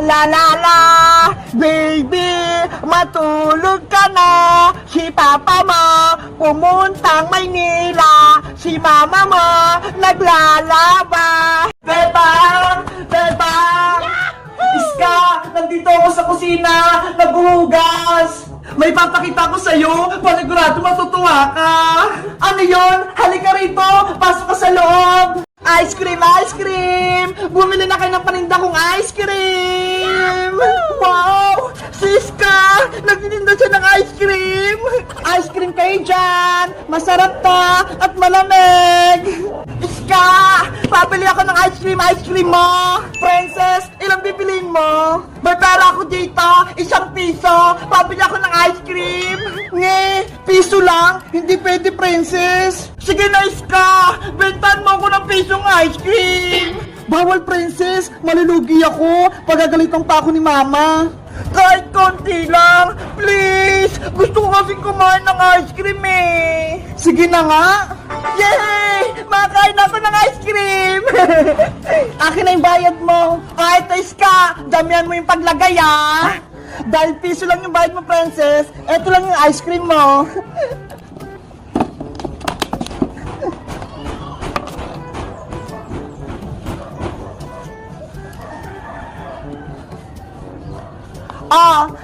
La la la, baby, matulog ka na. Si papa mo, pumuntang Maynila. Si mama mo, naglalaba. Bebang! Bebang! Iska, nandito ako sa kusina, naghuhugas. May papakita ko sa'yo, panigurado matutuwa ka. Ano yon? Halika rito, pasok ka sa loob. Ice cream, ice cream! Bumili na kayo ng paninda kong ice cream! Wow! Siska! Nagtitinda siya ng ice cream! Ice cream kayo dyan! Masarap to at malamig! Iska! Pabili ako ng ice cream mo! Princess, ilang bibiliin mo? May pera ako dito, 1 piso! Pabili ako ng ice cream! Nge, piso lang? Hindi pwede, princess! Sige na, Iska! Bentan mo ako ng pisong ice cream! Bawal, princess! Malulugi ako! Pagagalitan pa ako ni mama! Kahit konti lang! Please! Gusto ko kasing kumain ng ice cream eh! Sige na nga! Yay! Makain ako ng ice cream! Akin na yung bayad mo! Ito, Iska! Damihan mo yung paglagay ah! Dahil piso lang yung bayad mo, princess! Ito lang yung ice cream mo!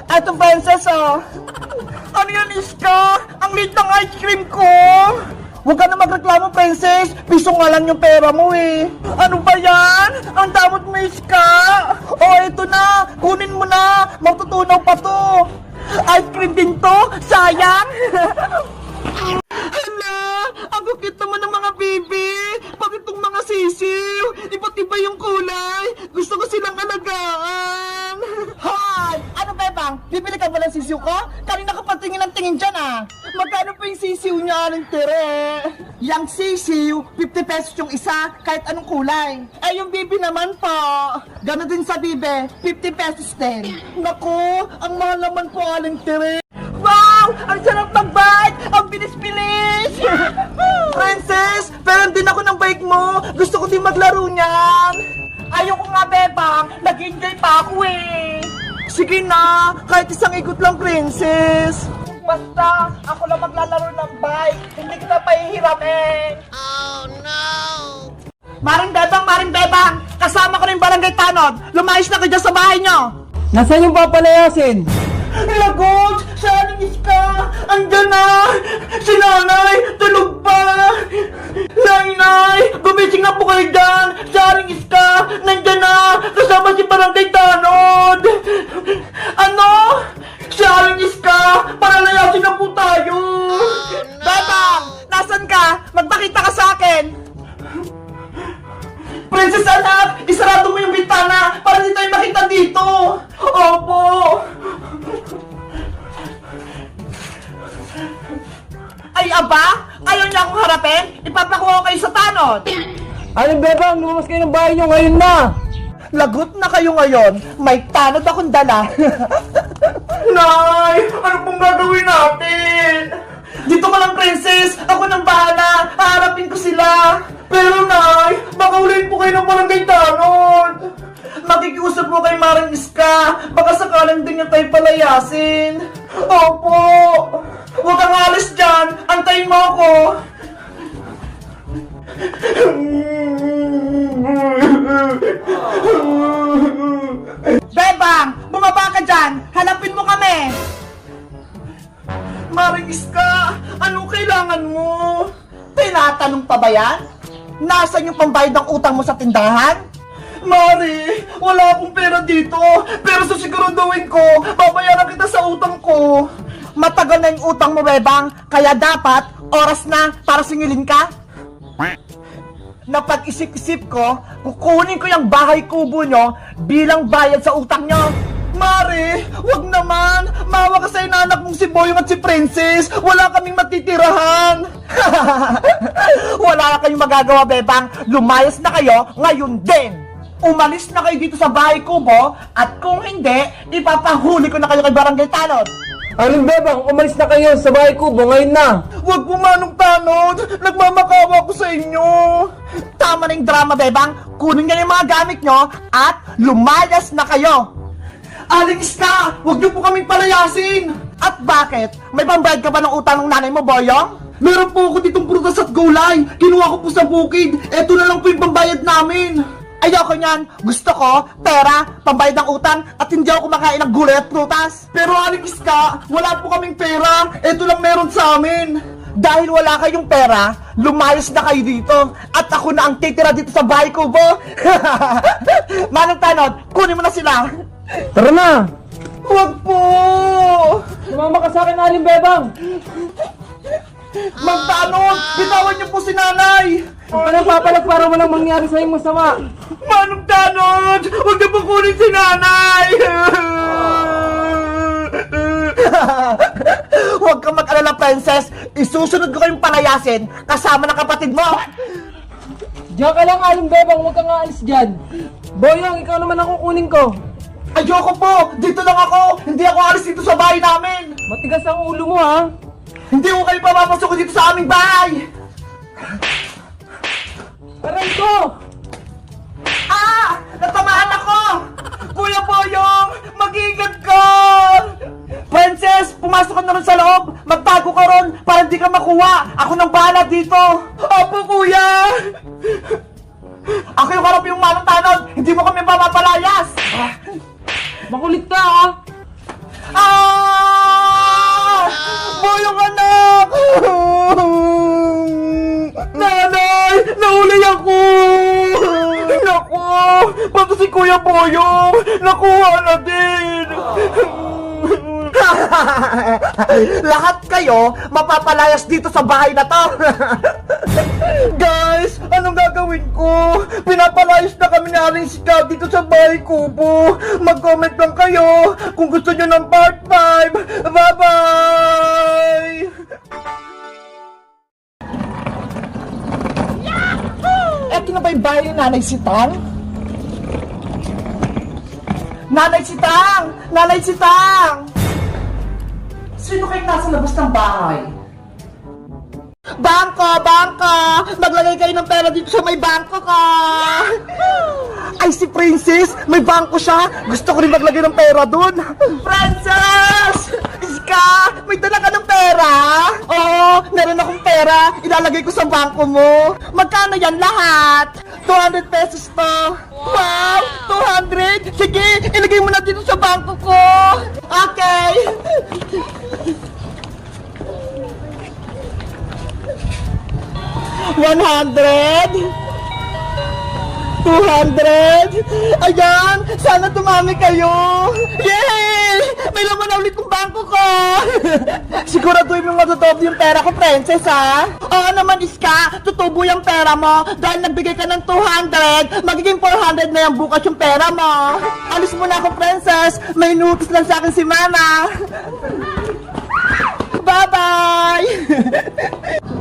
Eto princess Ano yan, Iska? Ang liit ng ice cream ko! Huwag ka na magreklamo, princess! Piso nga lang yung pera mo eh! Ano ba yan? Ang damot mo, Iska! Eto na! Kunin mo na! Matutunaw pa to! Ice cream din to! Sayang! Hala! Ang kukit naman ng mga baby! Pag itong mga sisiw! Iba't iba yung kulay! Gusto ko silang alagaan! Hoy! Ano bebang? Bibili ka ba ng sisiw ko? Kanina ka patingin ng tingin dyan ah! Magkano pa yung sisiw niya, Aling Tere? Yang sisiw, 50 pesos yung isa, kahit anong kulay. Yung bibi naman po, gano'n din sa bibe, 50 pesos din. Naku, ang mahal naman po, Aling Tere. Wow! Ang sarap mag-bike! Ang bilis-bilis! Princess, pero din ako ng bike mo. Gusto ko din maglaro niyan. Ayoko nga, bebang. Nag-enjoy pa ako eh. Sige na, kahit isang ikot lang, princess. Basta, ako lang maglalaro ng bike. Hindi kita pahihiramin. Oh, no! Maring bebang! Kasama ko na yung barangay tanod. Lumayos na kayo dyan sa bahay nyo. Nasaan yung papalayasin? Lagot! Saan ang Iska? Andyan na! Si nanay! Tulog pa! Nay! Gumising na po kayo dyan! Saan ang Iska? Nandyan na! Kasama si Barangay Tanod! Ano? Saan ang Iska? Palalayasin na po tayo! Bebang! Nasaan ka? Magpakita ka sa akin! Princess anak! Isarado mo yung bintana para hindi tayo makita dito! Opo! Ay aba! Ayaw niya akong harapin? Ipapakuha ko kayo sa tanod! Aling bebang, lumabas kayo ng bahay nyo ngayon na! Lagot na kayo ngayon, may tanod akong dala. Nay! Ano pong gagawin natin? Dito ka lang, princess! Ako nang bahala! Haharapin ko sila! Pero Nay, baka ulihin po kayo ng barangay tanod! Makikiusap po kay Maring Iska! Baka sakalang din niya tayo palayasin! Opo! Huwag kang alis dyan! Antayin mo ako! Bebang! Bumaba ka dyan! Hanapin mo kami! Maring Iska! Anong kailangan mo? Tinatanong pa ba yan? Nasaan yung pambayad ng utang mo sa tindahan? Mari, wala akong pera dito. Pero susiguraduhin ko, babayaran kita sa utang ko. Matagal na yung utang mo, Bebang. Kaya dapat, oras na para singilin ka. Napag-isip-isip ko, kukunin ko yung bahay kubo nyo bilang bayad sa utang nyo. Mari, wag naman. Mawa ka sa inanak mong si Boyong at si Princess. Wala kaming matitirahan. Wala na kayong magagawa, Bebang. Lumayas na kayo ngayon din. Umalis na kayo dito sa bahay kubo at kung hindi, ipapahuli ko na kayo kay Barangay Tanod. Aling bebang, umalis na kayo sa bahay kubo ngayon na! Huwag pumanong tanod! Nagmamakawa ko sa inyo! Tama na yung drama, Bebang! Kunin nyo yung mga gamit nyo at lumayas na kayo! Aling Iska, huwag niyo po kaming palayasin! At bakit? May pambayad ka ba ng utang ng nanay mo, Boyong? Meron po ako ditong prutas at gulay. Kinuha ko po sa bukid. Eto na lang po yung pambayad namin. Ayoko niyan. Gusto ko, pera, pambayad ng utang, at hindi ako kumakain ng gulay at prutas. Pero Aling Iska, wala po kaming pera. Eto lang meron sa amin. Dahil wala kayong pera, lumayas na kayo dito. At ako na ang titira dito sa bahay ko, Bo. Manong Tanod, kunin mo na sila. Tara na! Huwag po! Sumama ka sa akin, Aling Bebang! Mang Tanod, bitawan niyo po si nanay! Anong papalag para walang mangyari sa'yo masama? Manong Tanod, huwag niyo po kunin si nanay! Huwag kang mag-alala, princess. Isusunod ko kayong palayasin kasama ng kapatid mo. Diyan ka lang, Aling Bebang, huwag kang aalis dyan. Boyong, ikaw naman ang kukunin ko. Ayoko po! Dito lang ako! Hindi ako alis dito sa bahay namin! Matigas ang ulo mo, ha? Hindi ko kayo papapasok dito sa aming bahay! Aray ko! Ah! Natamaan ako! Kuya Boyong! Mag-ingat ka! Princess! Pumasok ka na rin sa loob! Magtago ka ron para hindi ka makuha! Ako nang bahala dito! Opo, kuya! Ako yung harap yung Manong Tanod! Hindi mo kami mapapalayas! Makulit ka, ha? Ah! Boyong anak! Nanay! Nahuli ako! Naku! Pati si Kuya Boyong! Nakuha na din! Lahat kayo mapapalayas dito sa bahay na to! Guys! Anong gagawin ko? Pinapalayas na kami ni Aling Iska dito sa bahay kubo! Mag-comment lang kayo kung gusto nyo ng part 5! Bye-bye! Eto na ba yung bahay ni Nanay Sitang? Nanay Sitang! Nanay Sitang! Sino kayong nasa labas ng bahay? Bangko! Bangko! Maglagay kayo ng pera dito sa may bangko ko! Ay, si Princess! May bangko siya! Gusto ko rin maglagay ng pera dun! Princess! Iska! May dala ka ng pera? Oo! Meron akong pera! Ilalagay ko sa bangko mo! Magkano yan lahat? 200 pesos to! Wow! 200! Sige! Ilagay mo na dito sa bangko ko! Okay! $100! 200! Ayan! Sana tumami kayo! Yay! May laman na ulit yung bangko ko! Siguraduhin mo matutubo yung pera ko, princess, ha? Oo naman, Iska! Tutubo yung pera mo! Dahil nagbigay ka ng 200, magiging 400 na yung bukas yung pera mo! Alis mo na ako, princess! May inutos lang sa akin si Mama! Bye-bye!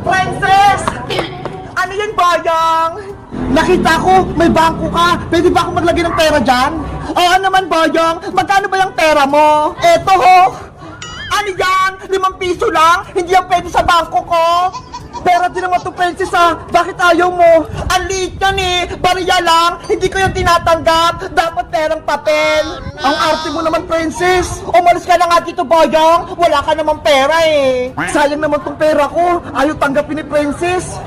Princess! Ano yan, Boyong? Nakita ko, may bangko ka. Pwede ba ako maglagay ng pera dyan? Oo naman, Boyong. Magkano ba yung pera mo? Eto ho. Ano yan? 5 piso lang? Hindi yan pwede sa bangko ko. Pera din naman to, princess, ha? Bakit ayaw mo? Ang liit yan eh. Bariya lang. Hindi ko yung tinatanggap. Dapat perang papel. Ang arte mo naman, princess. Umalis ka na nga dito, Boyong. Wala ka namang pera eh. Sayang naman tong pera ko. Ayaw tanggapin ni princess.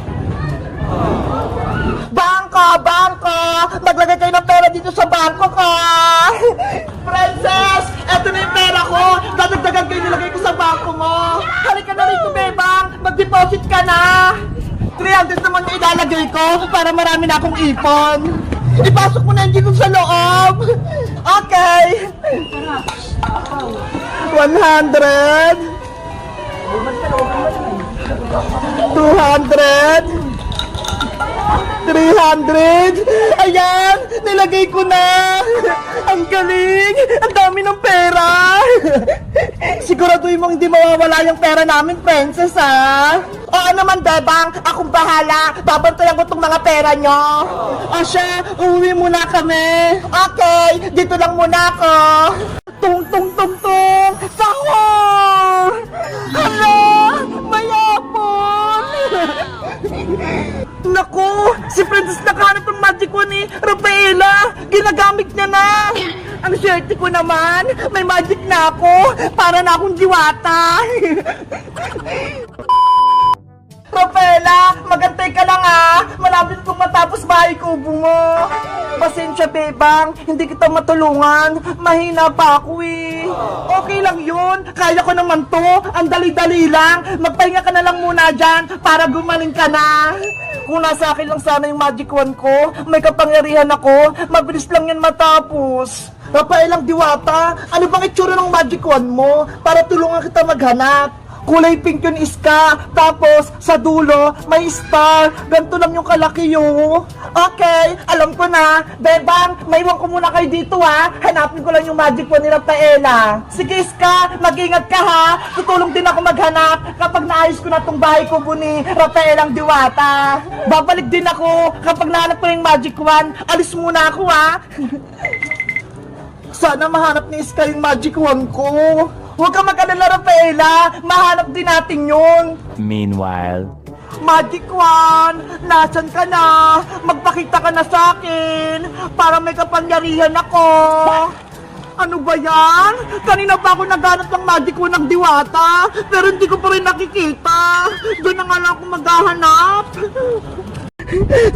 Bangko! Bangko! Maglagay kayo ng pera dito sa bangko ko! Princess! Eto na yung pera ko! Dadagdagan kayo nilagay ko sa bangko mo! Halika na rito, Bebang! Mag-deposit ka na! 300 naman yung ilalagay ko para marami na akong ipon! Ipasok mo na yun dito sa loob! Okay! 100! 200! 300! Ayan! Nilagay ko na! Ang galing! Ang dami ng pera! Siguraduhin mong hindi mawawala yung pera namin, princess, ha? Oo naman, Bebang! Akong bahala! Babantayan ko tong mga pera nyo! O siya, uuwi muna kami! Okay! Dito lang muna ako! Tung tung tung tung! Sahur! Hala! Mayapon! Naku! Si Princess nakahanap ng magic wand ni Rafaela! Ginagamit niya na! Ang swerte ko naman! May magic na ako! Para na akong diwata! Rafaela, magantay ka lang ah! Malapit kong matapos bahay kubo mo! Pasensya, bebang, hindi kita matulungan. Mahina pa ako eh. Okay lang yun. Kaya ko naman to. Ang dali-dali lang. Magpahinga ka na lang muna dyan para gumaling ka na. Kung nasa akin lang sana yung magic wand ko, may kapangyarihan ako, mabilis lang yan matapos. Rafaelang Diwata, ano bang itsura ng magic wand mo para tulungan kita maghanap? Kulay pink yun, Iska. Tapos, sa dulo, may star. Ganito lang yung kalaki yun. Okay, alam ko na. Bebang, maiwan ko muna kayo dito ha. Hanapin ko lang yung magic wand ni Rafaela. Sige, Iska, mag-ingat ka ha. Tutulong din ako maghanap kapag naayos ko na tong bahay kubo ni Rafaelang Diwata. Babalik din ako kapag nahanap ko yung magic wand. Alis muna ako ha. Sana mahanap ni Iska yung magic wand ko. Huwag ka mag-alala, Rafaela. Mahanap din natin yun. Meanwhile, Magic wand, nasan ka na? Magpakita ka na sa akin para may kapangyarihan ako. Ano ba yan? Kanina pa ako naghanap ng magic wand ng Diwata, pero hindi ko pa rin nakikita. Doon na nga lang ako maghahanap.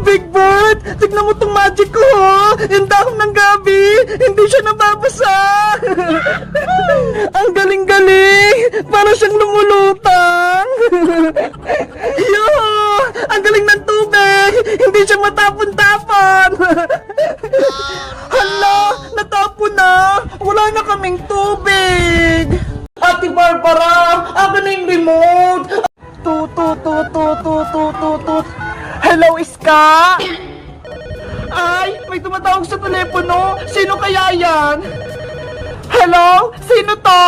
Big Bird, tignan mo tong magic ko, ho. Yung dahon ng gabi, hindi siya nababasa. Ang galing-galing, para siyang lumulutang. Yo, ang galing ng tubig, hindi siya matapon-tapon. Hala, natapon na, wala na kaming tubig. Ate Barbara, ako na yung remote. Tut. Hello, Iska? Ay, may tumatawag sa telepono. Sino kaya yan? Hello? Sino to?